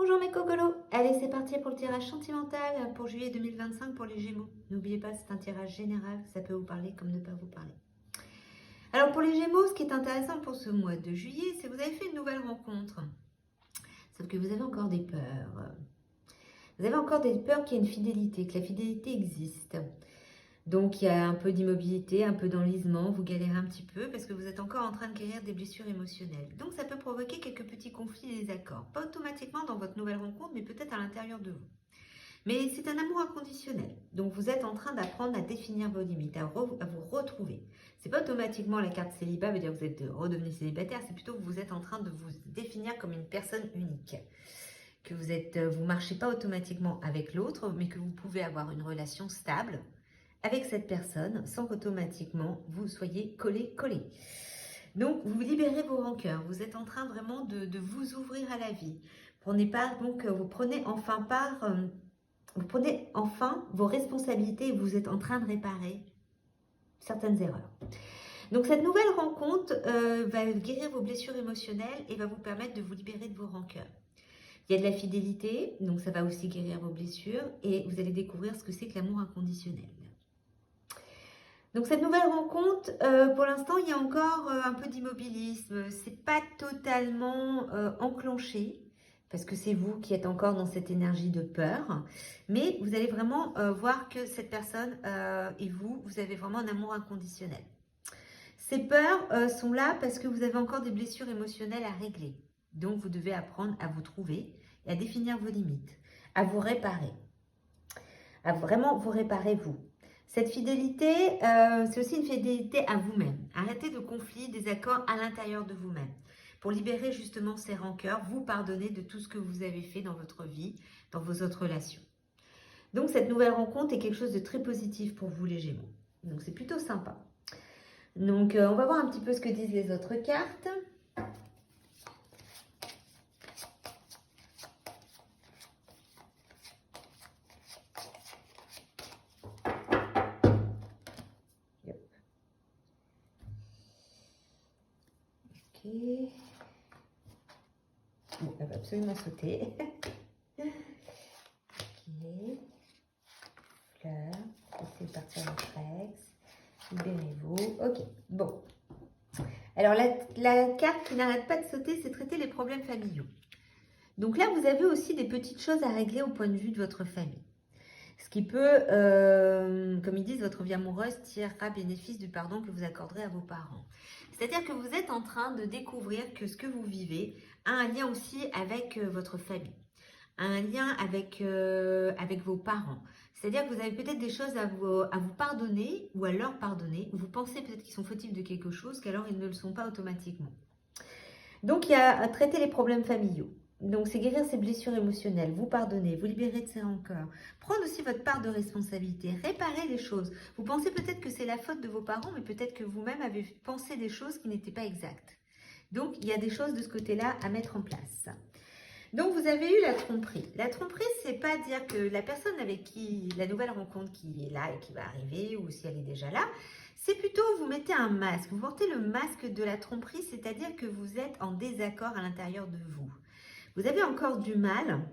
Bonjour mes cocolos, allez c'est parti pour le tirage sentimental pour juillet 2025 pour les Gémeaux. N'oubliez pas, c'est un tirage général, ça peut vous parler comme ne pas vous parler. Alors pour les Gémeaux, ce qui est intéressant pour ce mois de juillet, c'est que vous avez fait une nouvelle rencontre. Sauf que vous avez encore des peurs. Vous avez encore des peurs qu'il y ait une fidélité, que la fidélité existe. Donc il y a un peu d'immobilité, un peu d'enlisement, vous galérez un petit peu parce que vous êtes encore en train de guérir des blessures émotionnelles. Donc ça peut provoquer quelques petits conflits et désaccords. Pas automatiquement dans votre nouvelle rencontre, mais peut-être à l'intérieur de vous. Mais c'est un amour inconditionnel. Donc vous êtes en train d'apprendre à définir vos limites, à vous retrouver. C'est pas automatiquement la carte célibat, veut dire que vous êtes redevenu célibataire, c'est plutôt que vous êtes en train de vous définir comme une personne unique. Que vous marchez pas automatiquement avec l'autre, mais que vous pouvez avoir une relation stable avec cette personne sans qu'automatiquement vous soyez collé. Donc, vous libérez vos rancœurs. Vous êtes en train vraiment de vous ouvrir à la vie. Vous prenez enfin vos responsabilités et vous êtes en train de réparer certaines erreurs. Donc, cette nouvelle rencontre va guérir vos blessures émotionnelles et va vous permettre de vous libérer de vos rancœurs. Il y a de la fidélité, donc ça va aussi guérir vos blessures et vous allez découvrir ce que c'est que l'amour inconditionnel. Donc cette nouvelle rencontre, pour l'instant, il y a encore un peu d'immobilisme. C'est pas totalement enclenché parce que c'est vous qui êtes encore dans cette énergie de peur. Mais vous allez vraiment voir que cette personne et vous avez vraiment un amour inconditionnel. Ces peurs sont là parce que vous avez encore des blessures émotionnelles à régler. Donc vous devez apprendre à vous trouver et à définir vos limites, à vous réparer, à vraiment vous réparer vous. Cette fidélité, c'est aussi une fidélité à vous-même. Arrêtez de conflits, désaccords à l'intérieur de vous-même. Pour libérer justement ces rancœurs, vous pardonnez de tout ce que vous avez fait dans votre vie, dans vos autres relations. Donc cette nouvelle rencontre est quelque chose de très positif pour vous les Gémeaux. Donc c'est plutôt sympa. Donc on va voir un petit peu ce que disent les autres cartes. Bon, elle va absolument sauter. Ok. Fleur. Laissez partir votre ex. Libérez-vous. Ok. Bon. Alors, la carte qui n'arrête pas de sauter, c'est traiter les problèmes familiaux. Donc là, vous avez aussi des petites choses à régler au point de vue de votre famille. Ce qui peut, comme ils disent, votre vie amoureuse tirera bénéfice du pardon que vous accorderez à vos parents. C'est-à-dire que vous êtes en train de découvrir que ce que vous vivez a un lien aussi avec votre famille, a un lien avec vos parents. C'est-à-dire que vous avez peut-être des choses à vous pardonner ou à leur pardonner. Vous pensez peut-être qu'ils sont fautifs de quelque chose, qu'alors ils ne le sont pas automatiquement. Donc, il y a à traiter les problèmes familiaux. Donc, c'est guérir ses blessures émotionnelles, vous pardonner, vous libérer de ses rancœurs. Prendre aussi votre part de responsabilité, réparer les choses. Vous pensez peut-être que c'est la faute de vos parents, mais peut-être que vous-même avez pensé des choses qui n'étaient pas exactes. Donc, il y a des choses de ce côté-là à mettre en place. Donc, vous avez eu la tromperie. La tromperie, c'est pas dire que la personne avec qui, la nouvelle rencontre qui est là et qui va arriver, ou si elle est déjà là, c'est plutôt vous mettez un masque. Vous portez le masque de la tromperie, c'est-à-dire que vous êtes en désaccord à l'intérieur de vous. Vous avez encore du mal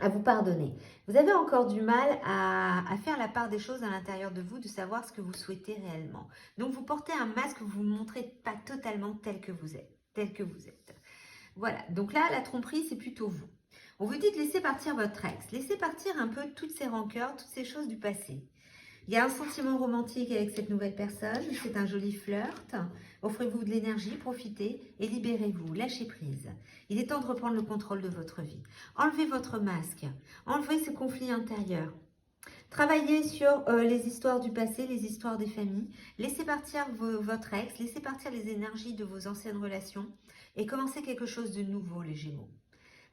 à vous pardonner. Vous avez encore du mal à faire la part des choses à l'intérieur de vous, de savoir ce que vous souhaitez réellement. Donc, vous portez un masque, vous ne montrez pas totalement tel que vous êtes. Voilà, donc là, la tromperie, c'est plutôt vous. On vous dit de laisser partir votre ex. Laissez partir un peu toutes ces rancœurs, toutes ces choses du passé. Il y a un sentiment romantique avec cette nouvelle personne. C'est un joli flirt. Offrez-vous de l'énergie, profitez et libérez-vous. Lâchez prise. Il est temps de reprendre le contrôle de votre vie. Enlevez votre masque. Enlevez ce conflit intérieur. Travaillez sur les histoires du passé, les histoires des familles. Laissez partir votre ex. Laissez partir les énergies de vos anciennes relations. Et commencez quelque chose de nouveau, les Gémeaux.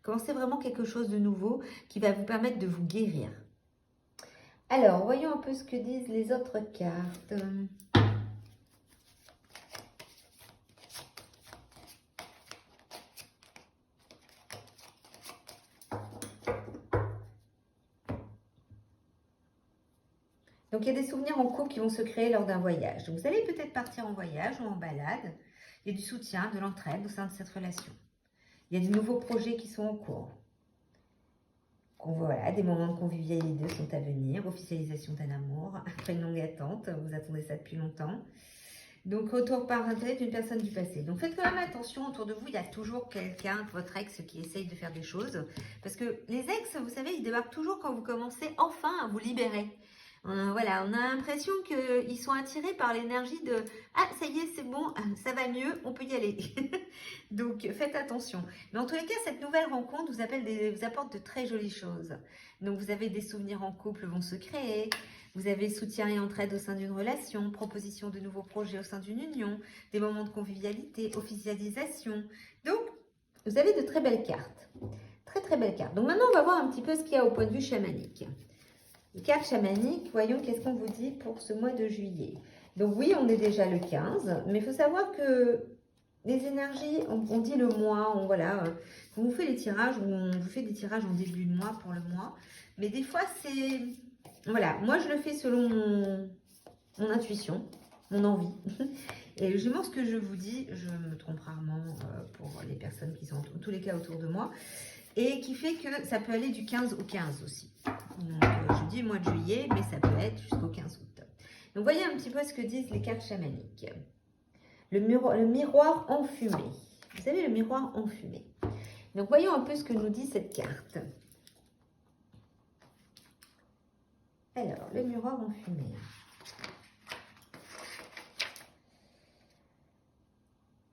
Commencez vraiment quelque chose de nouveau qui va vous permettre de vous guérir. Alors, voyons un peu ce que disent les autres cartes. Donc, il y a des souvenirs en couple qui vont se créer lors d'un voyage. Donc, vous allez peut-être partir en voyage ou en balade. Il y a du soutien, de l'entraide au sein de cette relation. Il y a de nouveaux projets qui sont en cours. Voilà, des moments de convivialité sont à venir, officialisation d'un amour, après une longue attente, vous attendez ça depuis longtemps. Donc, retour par intérêt d'une personne du passé. Donc, faites quand même attention, autour de vous, il y a toujours quelqu'un, votre ex, qui essaye de faire des choses. Parce que les ex, vous savez, ils débarquent toujours quand vous commencez enfin à vous libérer. Voilà, on a l'impression qu'ils sont attirés par l'énergie de « Ah, ça y est, c'est bon, ça va mieux, on peut y aller. » Donc, faites attention. Mais en tous les cas, cette nouvelle rencontre vous apporte de très jolies choses. Donc, vous avez des souvenirs en couple vont se créer. Vous avez soutien et entraide au sein d'une relation, proposition de nouveaux projets au sein d'une union, des moments de convivialité, officialisation. Donc, vous avez de très belles cartes. Très, très belles cartes. Donc, maintenant, on va voir un petit peu ce qu'il y a au point de vue chamanique. Les cartes chamaniques, voyons qu'est-ce qu'on vous dit pour ce mois de juillet. Donc oui, on est déjà le 15, mais il faut savoir que les énergies, on dit le mois, voilà, on vous fait les tirages, on vous fait des tirages en début de mois pour le mois, mais des fois c'est, voilà, moi je le fais selon mon intuition, mon envie, et gémeaux, ce que je vous dis, je me trompe rarement pour les personnes qui sont en tous les cas autour de moi, et qui fait que ça peut aller du 15 au 15 aussi. Donc, je dis mois de juillet, mais ça peut être jusqu'au 15 août. Donc, voyez un petit peu ce que disent les cartes chamaniques. Le miroir enfumé. Vous savez, le miroir enfumé. Donc, voyons un peu ce que nous dit cette carte. Alors, le miroir enfumé.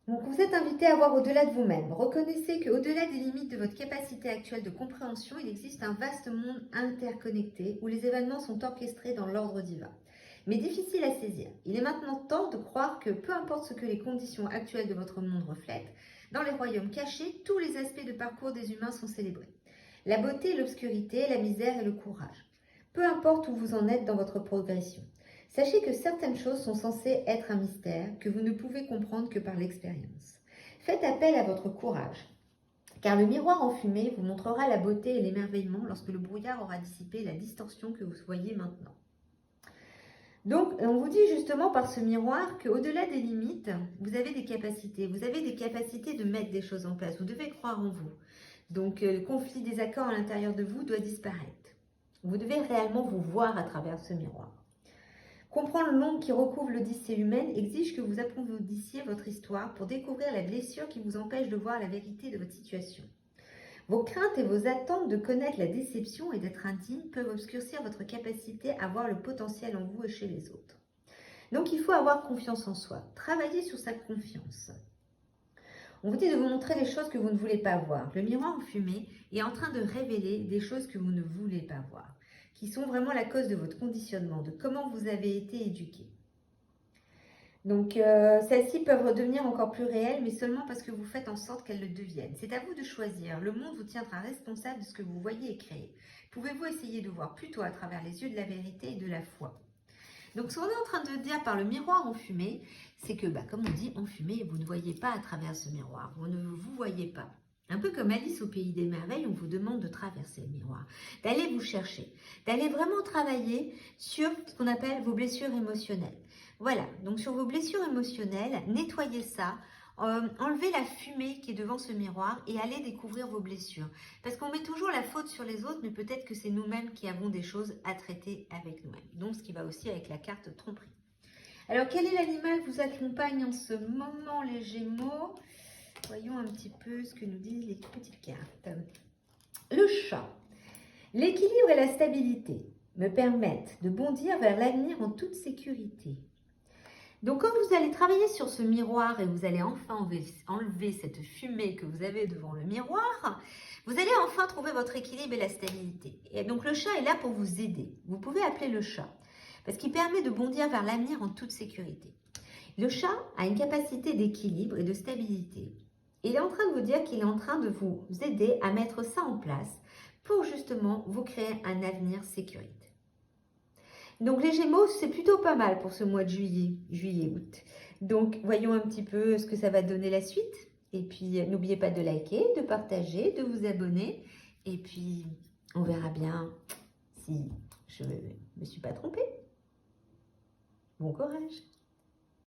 Donc, vous êtes invité à voir au-delà de vous-même. Reconnaissez qu'au-delà des limites de votre capacité actuelle de compréhension, il existe un vaste monde interconnecté où les événements sont orchestrés dans l'ordre divin, mais difficile à saisir. Il est maintenant temps de croire que peu importe ce que les conditions actuelles de votre monde reflètent, dans les royaumes cachés, tous les aspects de parcours des humains sont célébrés. La beauté, l'obscurité, la misère et le courage. Peu importe où vous en êtes dans votre progression. Sachez que certaines choses sont censées être un mystère que vous ne pouvez comprendre que par l'expérience. Faites appel à votre courage, car le miroir enfumé vous montrera la beauté et l'émerveillement lorsque le brouillard aura dissipé la distorsion que vous voyez maintenant. Donc, on vous dit justement par ce miroir qu'au-delà des limites, vous avez des capacités. Vous avez des capacités de mettre des choses en place. Vous devez croire en vous. Donc, le conflit des accords à l'intérieur de vous doit disparaître. Vous devez réellement vous voir à travers ce miroir. Comprendre l'ombre qui recouvre l'odyssée humaine exige que vous approfondissiez votre histoire pour découvrir la blessure qui vous empêche de voir la vérité de votre situation. Vos craintes et vos attentes de connaître la déception et d'être indigne peuvent obscurcir votre capacité à voir le potentiel en vous et chez les autres. Donc il faut avoir confiance en soi, travailler sur sa confiance. On vous dit de vous montrer les choses que vous ne voulez pas voir. Le miroir enfumé est en train de révéler des choses que vous ne voulez pas voir, qui sont vraiment la cause de votre conditionnement, de comment vous avez été éduqué. Donc, celles-ci peuvent redevenir encore plus réelles, mais seulement parce que vous faites en sorte qu'elles le deviennent. C'est à vous de choisir. Le monde vous tiendra responsable de ce que vous voyez et créez. Pouvez-vous essayer de voir plutôt à travers les yeux de la vérité et de la foi? Donc, ce qu'on est en train de dire par le miroir enfumé, c'est que, comme on dit, enfumé, vous ne voyez pas à travers ce miroir. Vous ne vous voyez pas. Un peu comme Alice au Pays des Merveilles, on vous demande de traverser le miroir, d'aller vous chercher, d'aller vraiment travailler sur ce qu'on appelle vos blessures émotionnelles. Voilà, donc sur vos blessures émotionnelles, nettoyez ça, enlevez la fumée qui est devant ce miroir et allez découvrir vos blessures. Parce qu'on met toujours la faute sur les autres, mais peut-être que c'est nous-mêmes qui avons des choses à traiter avec nous-mêmes. Donc ce qui va aussi avec la carte tromperie. Alors quel est l'animal qui vous accompagne en ce moment, les Gémeaux? Voyons un petit peu ce que nous disent les petites cartes. Le chat. L'équilibre et la stabilité me permettent de bondir vers l'avenir en toute sécurité. Donc, quand vous allez travailler sur ce miroir et vous allez enfin enlever cette fumée que vous avez devant le miroir, vous allez enfin trouver votre équilibre et la stabilité. Et donc, le chat est là pour vous aider. Vous pouvez appeler le chat parce qu'il permet de bondir vers l'avenir en toute sécurité. Le chat a une capacité d'équilibre et de stabilité. Il est en train de vous dire qu'il est en train de vous aider à mettre ça en place pour justement vous créer un avenir sécuritaire. Donc les Gémeaux, c'est plutôt pas mal pour ce mois de juillet-août. Donc voyons un petit peu ce que ça va donner la suite. Et puis n'oubliez pas de liker, de partager, de vous abonner. Et puis on verra bien si je ne me suis pas trompée. Bon courage!